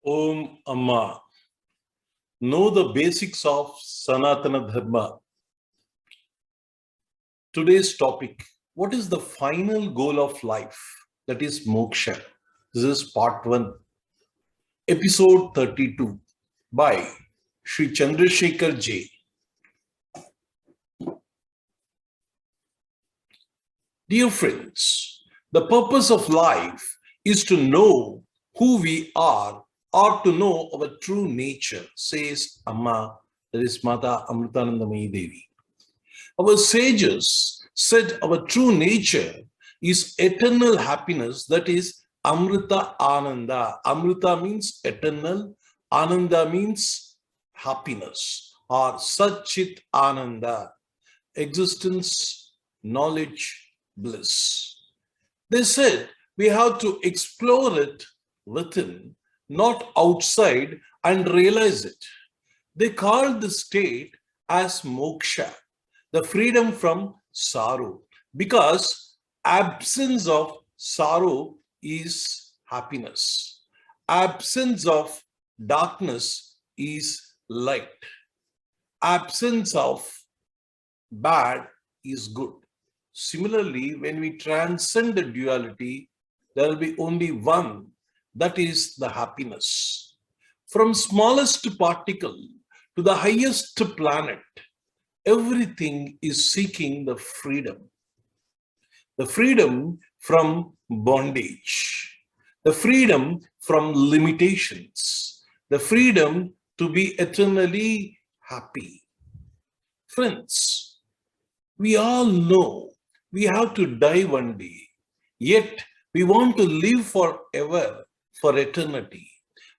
Om Amma. Know the basics of Sanatana Dharma. Today's topic: what is the final goal of life? That is moksha. This is part 1, episode 32 by Sri Chandrasekhar J. Dear friends, the purpose of life is to know who we are or to know our true nature, says Amma, that is Mata Amritanandamayi Devi. Our sages said our true nature is eternal happiness, that is Amrita Ananda. Amrita means eternal, Ananda means happiness, or Satchit Ananda, existence, knowledge, bliss. They said we have to explore it within, not outside, and realize it. They called the state as moksha, the freedom from sorrow, because absence of sorrow is happiness. Absence of darkness is light. Absence of bad is good. Similarly, when we transcend the duality, there will be only one, that is the happiness. From smallest particle to the highest planet, everything is seeking the freedom from bondage, the freedom from limitations, the freedom to be eternally happy. Friends, we all know we have to die one day, yet we want to live forever, for eternity.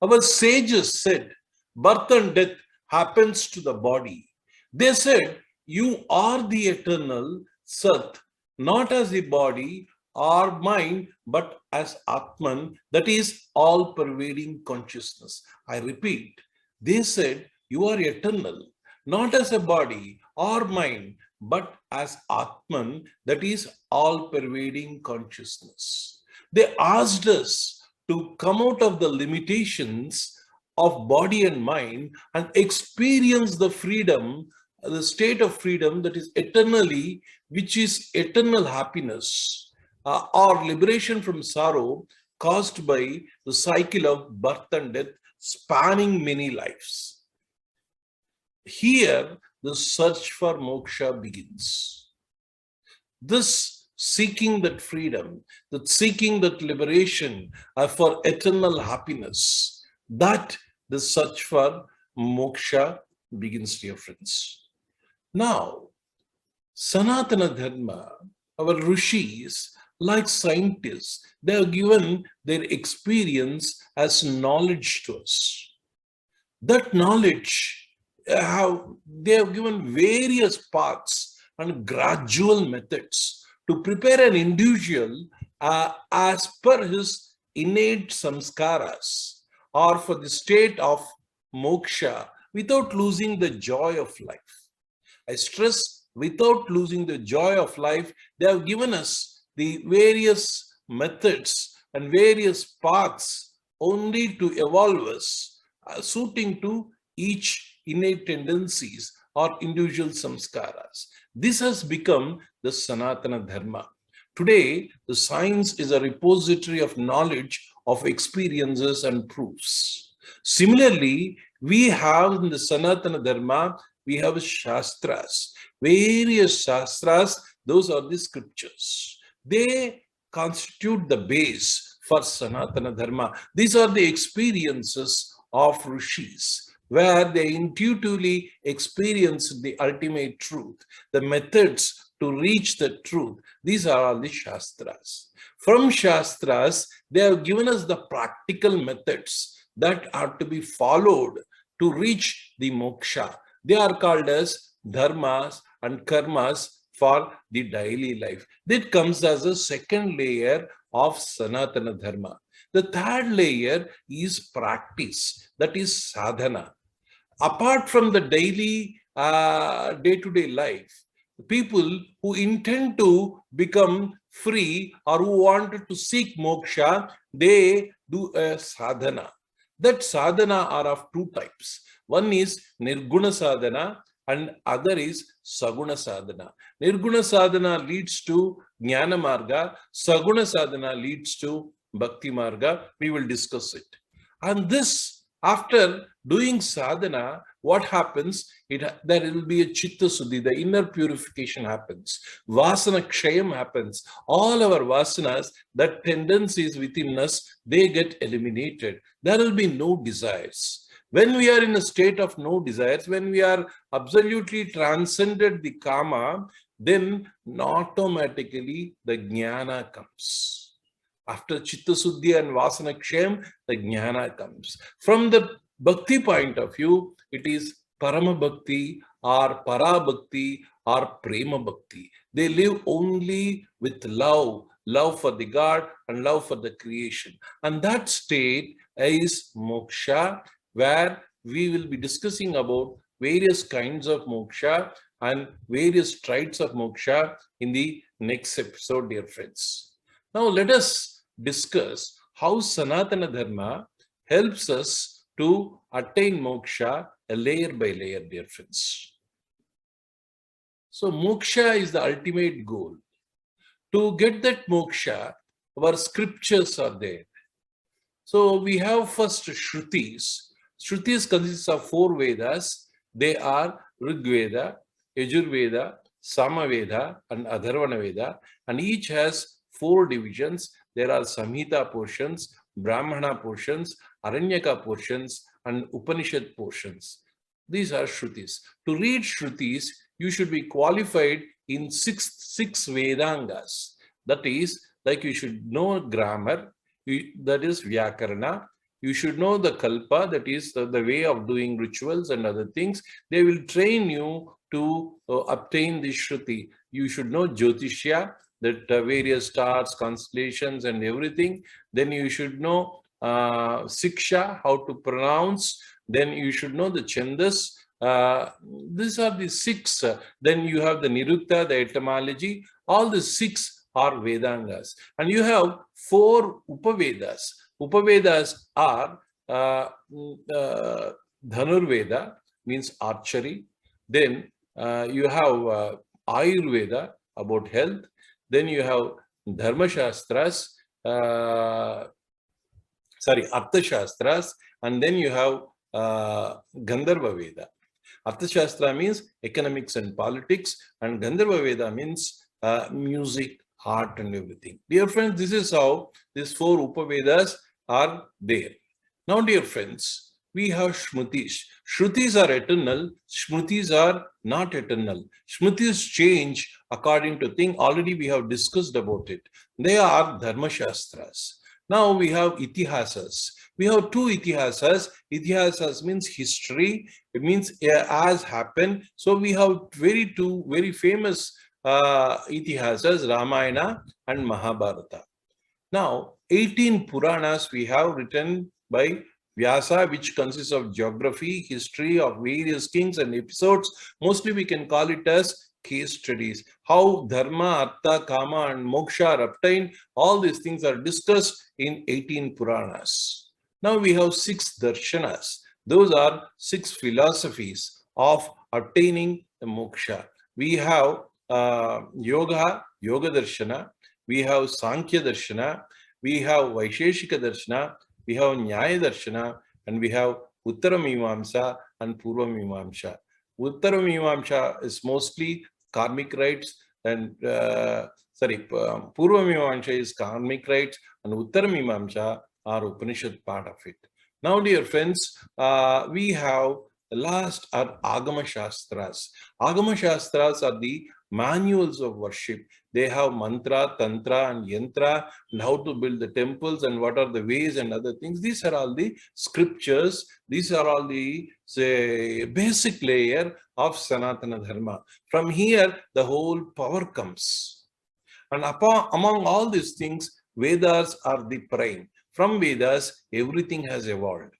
Our sages said birth and death happens to the body. They said you are the eternal Sat, not as the body or mind, but as Atman, that is all-pervading consciousness. I repeat, they said you are eternal, not as a body or mind, but as Atman, that is all-pervading consciousness. They asked us to come out of the limitations of body and mind and experience the freedom, the state of freedom that is eternally, which is eternal happiness or liberation from sorrow caused by the cycle of birth and death spanning many lives. Here, the search for moksha begins. This seeking that freedom, that seeking that liberation for eternal happiness, that the search for moksha begins, dear friends. Now, Sanatana Dharma, our rishis, like scientists, they have given their experience as knowledge to us. That knowledge, they have given various paths and gradual methods to prepare an individual as per his innate samskaras or for the state of moksha without losing the joy of life. I stress, without losing the joy of life. They have given us the various methods and various paths only to evolve us, suiting to each innate tendencies or individual samskaras. This has become the Sanatana Dharma. Today, the science is a repository of knowledge, of experiences and proofs. Similarly, we have in the Sanatana Dharma, we have Shastras. Various Shastras, those are the scriptures. They constitute the base for Sanatana Dharma. These are the experiences of rishis, where they intuitively experience the ultimate truth, the methods to reach the truth. These are all the Shastras. From Shastras, they have given us the practical methods that are to be followed to reach the moksha. They are called as dharmas and karmas for the daily life. That comes as a second layer of Sanatana Dharma. The third layer is practice, that is sadhana. Apart from the daily day-to-day life, people who intend to become free or who wanted to seek moksha, they do a sadhana. That sadhana are of two types. One is nirguna sadhana and other is saguna sadhana. Nirguna sadhana leads to jnana marga, saguna sadhana leads to bhakti marga. We will discuss it. And this, after doing sadhana, what happens? There will be a chitta suddhi, the inner purification happens. Vasana kshayam happens. All our vasanas, that tendencies within us, they get eliminated. There will be no desires. When we are in a state of no desires, when we are absolutely transcended the kama, then automatically the jnana comes. After Chitta Suddhi and Vasana Kshayam, the Jnana comes. From the Bhakti point of view, it is Parama Bhakti or Para Bhakti or Prema Bhakti. They live only with love, love for the God and love for the creation. And that state is moksha, where we will be discussing about various kinds of moksha and various traits of moksha in the next episode, dear friends. Now let us discuss how Sanatana Dharma helps us to attain moksha layer by layer, dear friends. So moksha is the ultimate goal. To get that moksha, our scriptures are there. So we have first Shrutis. Shrutis consists of 4 Vedas. They are Rig Veda, Yajurveda, Samaveda and Atharvana Veda, and each has 4 divisions. There are Samhita portions, Brahmana portions, Aranyaka portions, and Upanishad portions. These are Shrutis. To read Shrutis, you should be qualified in six Vedangas. That is, like you should know grammar, that is Vyakarana. You should know the Kalpa, that is the way of doing rituals and other things. They will train you to obtain the Shruti. You should know Jyotishya, that various stars, constellations and everything. Then you should know Siksha, how to pronounce. Then you should know the Chandas. These are the 6. Then you have the Nirukta, the etymology. All the 6 are Vedangas. And you have 4 Upavedas. Upavedas are Dhanurveda, means archery. Then you have Ayurveda, about health. Then you have Dharma Shastras, Artha Shastras, and then you have Gandharva Veda. Artha Shastra means economics and politics, and Gandharva Veda means music, art, and everything. Dear friends, this is how these 4 Upavedas are there. Now, dear friends, we have Shrutis. Shrutis are eternal, Shrutis are not eternal. Shrutis change according to thing. Already we have discussed about it. They are Dharma Shastras. Now we have Itihasas. We have 2 Itihasas. Itihasas means history. It means as happened. So we have 2 very famous Itihasas, Ramayana and Mahabharata. Now, 18 Puranas we have written by Vyasa, which consists of geography, history of various kings and episodes. Mostly we can call it as case studies. How Dharma, Artha, Kama and Moksha are obtained. All these things are discussed in 18 Puranas. Now we have 6 Darshanas. Those are 6 philosophies of obtaining the Moksha. We have Yoga, Yoga Darshana. We have Sankhya Darshana. We have Vaisheshika Darshana. We have Nyaya Darshana, and we have Uttara Mimamsa and Purva Mimamsa. Uttara Mimamsa is mostly karmic rights, and Purva Mimamsa is karmic rights, and Uttara Mimamsa are Upanishad part of it. Now, dear friends, we have the last are Agama Shastras. Agama Shastras are the manuals of worship. They have mantra, tantra, and yantra, and how to build the temples and what are the ways and other things. These are all the scriptures. These are all the basic layer of Sanatana Dharma. From here, the whole power comes. And among all these things, Vedas are the prime. From Vedas, everything has evolved.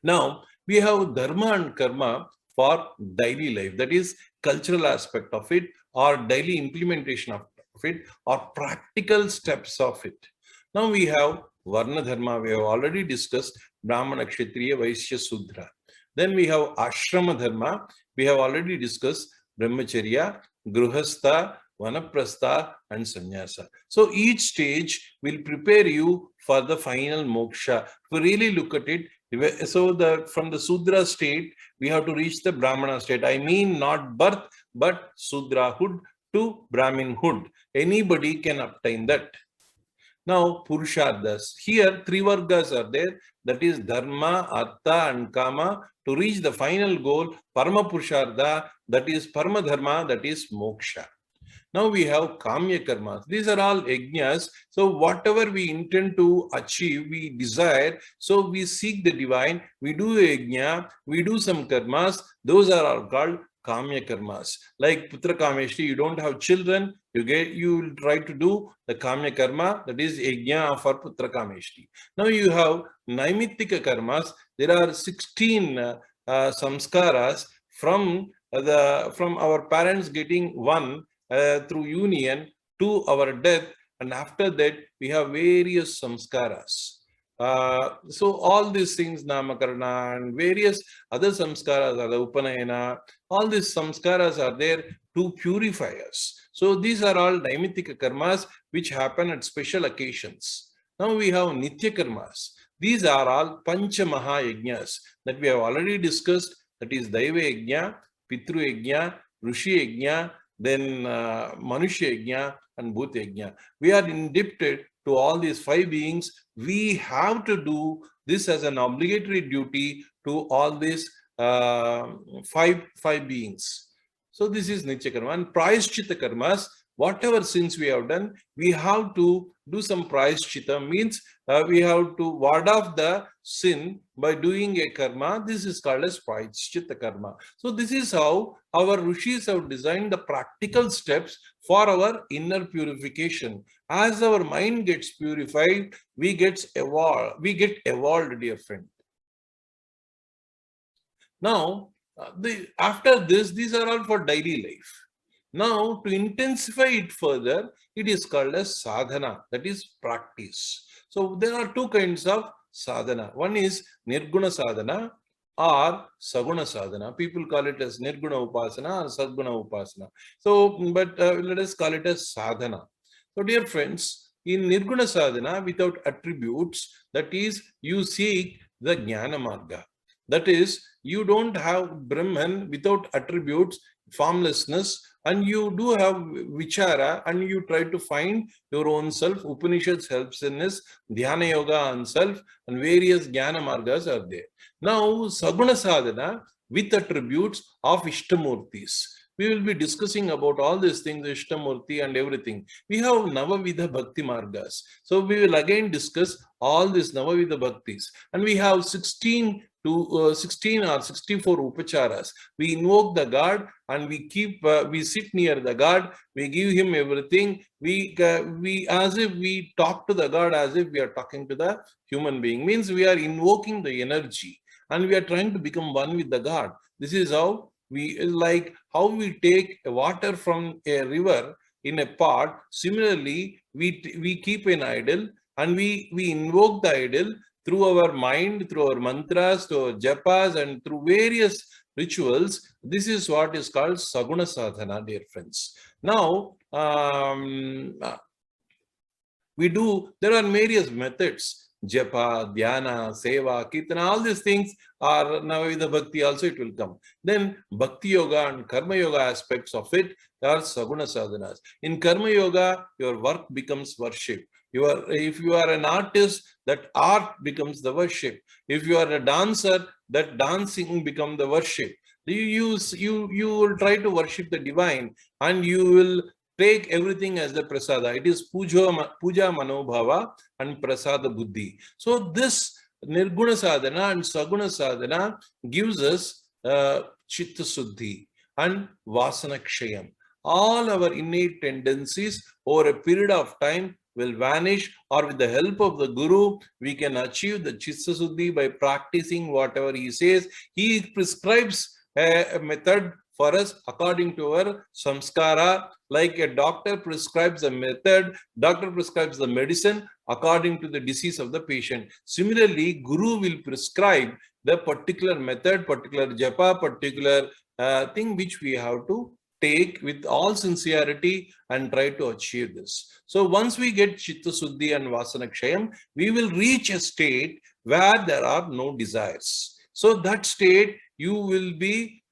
Now, we have Dharma and Karma for daily life. That is cultural aspect of it, or daily implementation of it, or practical steps of it. Now we have Varna Dharma. We have already discussed. Brahmana, Kshatriya, Vaishya, Sudra. Then we have Ashrama Dharma. We have already discussed Brahmacharya, Gruhastha, Vanaprastha, and Sannyasa. So each stage will prepare you for the final moksha. If we really look at it, so from the Sudra state, we have to reach the Brahmana state. I mean not birth, but Sudrahood to Brahminhood. Anybody can obtain that. Now, Purusharthas. Here, three vargas are there. That is Dharma, Artha, and Kama. To reach the final goal, Parama Purushartha, that is Parama Dharma, that is Moksha. Now we have Kamya Karmas. These are all yajnas. So whatever we intend to achieve, we desire. So we seek the divine. We do a yajna. We do some karmas. Those are all called Kamya Karmas. Like Putra Kameshti, you don't have children. You will try to do the Kamya Karma. That is yajna for Putra Kameshti. Now you have Naimittika Karmas. There are 16 samskaras from our parents getting one through union to our death, and after that we have various samskaras. So all these things, Namakarana and various other samskaras, are the Upanayana, all these samskaras are there to purify us. So these are all Naimittika karmas which happen at special occasions. Now we have Nitya karmas. These are all Pancha Maha Yajnas that we have already discussed. That is Daiva Yajna, Pitru Yajna, Rishi Yajna, then Manushya Yajna and Bhuta Yajna. We are indebted to all these five beings. We have to do this as an obligatory duty to all these five beings. So this is Nitya Karma. And Prayashchita Karmas, whatever sins we have done, we have to do some Prayashchita, means we have to ward off the sin by doing a karma. This is called as Prayashchita Karma. So this is how our rishis have designed the practical steps for our inner purification. As our mind gets purified, we get evolved, dear friend. Now, after this, these are all for daily life. Now, to intensify it further, it is called as sadhana, that is practice. So, there are two kinds of sadhana. One is nirguna sadhana or saguna sadhana. People call it as nirguna upasana or sadguna upasana. So, but let us call it as sadhana. So, dear friends, in nirguna sadhana, without attributes, that is, you seek the jnana marga. That is, you don't have Brahman without attributes, formlessness, and you do have vichara, and you try to find your own self. Upanishads helps in this, dhyana yoga and self, and various jnana margas are there. Now, saguna sadhana with attributes of Ishtamurtis. We will be discussing about all these things, Ishtamurti and everything. We have Navavidha Bhakti Margas. So we will again discuss all these Navavidha Bhaktis. And we have 16 or 64 upacharas. We invoke the god and we sit near the god. We give him everything. We as if we talk to the god as if we are talking to the human being. Means we are invoking the energy and we are trying to become one with the god. This is how we take water from a river in a pot. Similarly, we keep an idol and we invoke the idol through our mind, through our mantras, through our japas, and through various rituals. This is what is called saguna sadhana, dear friends. Now, there are various methods. Japa, dhyana, seva, kirtana, all these things are Navavidha Bhakti also it will come. Then Bhakti Yoga and Karma Yoga aspects of it are Saguna Sadhanas. In Karma Yoga, your work becomes worship. If you are an artist, that art becomes the worship. If you are a dancer, that dancing becomes the worship. You will try to worship the divine and you will take everything as the prasada. It is puja manobhava and prasada buddhi. So this nirguna sadhana and saguna sadhana gives us chitta suddhi and vasana kshayam. All our innate tendencies over a period of time will vanish, or with the help of the guru, we can achieve the chitta suddhi by practicing whatever he says. He prescribes a method for us according to our samskara. Like a doctor prescribes a method, doctor prescribes the medicine according to the disease of the patient. Similarly, Guru will prescribe the particular method, particular japa, particular thing which we have to take with all sincerity and try to achieve this. So once we get Chitta Suddhi and Vasana Kshayam, we will reach a state where there are no desires. So that state you will be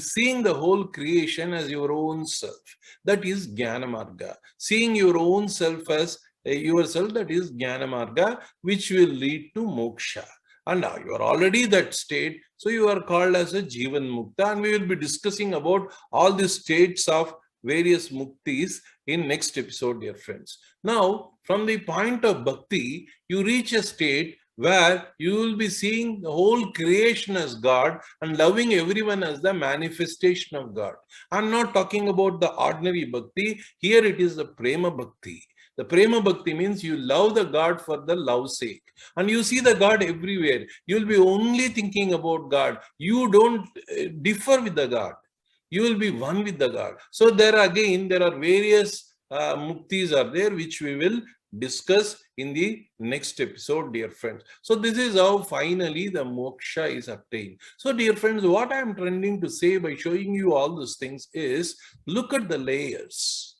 seeing the whole creation as your own self. That is Jnana Marga. Seeing your own self as yourself, that is Jnana Marga, which will lead to moksha. And now you are already that state, so you are called as a Jivan Mukta, and we will be discussing about all the states of various muktis in next episode, dear friends. Now, from the point of bhakti, you reach a state where you will be seeing the whole creation as God and loving everyone as the manifestation of God. I'm not talking about the ordinary bhakti. Here it is the prema bhakti. The prema bhakti means you love the God for the love's sake. And you see the God everywhere. You'll be only thinking about God. You don't differ with the God. You will be one with the God. So there are various muktis are there, which we will discuss in the next episode, dear friends. So this is how finally the moksha is obtained. So dear friends, what I am trying to say by showing you all these things is, look at the layers.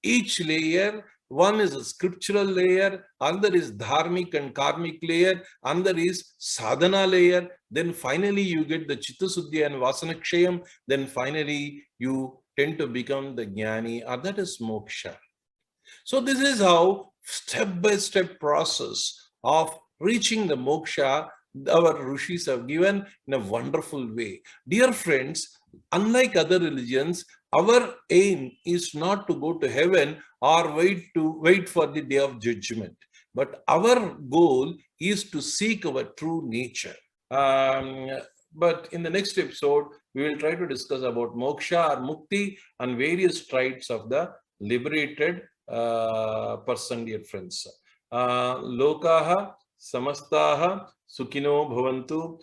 Each layer, one is a scriptural layer, another is dharmic and karmic layer, another is sadhana layer. Then finally you get the Chitta Suddhi and Vasana Kshayam. Then finally you tend to become the Jnani, or that is moksha. So this is how step-by-step process of reaching the moksha our rishis have given in a wonderful way. Dear friends, unlike other religions, our aim is not to go to heaven or wait for the day of judgment. But our goal is to seek our true nature. But in the next episode, we will try to discuss about moksha or mukti and various traits of the liberated person, dear friends. Lokaha samastaha sukino bhavantu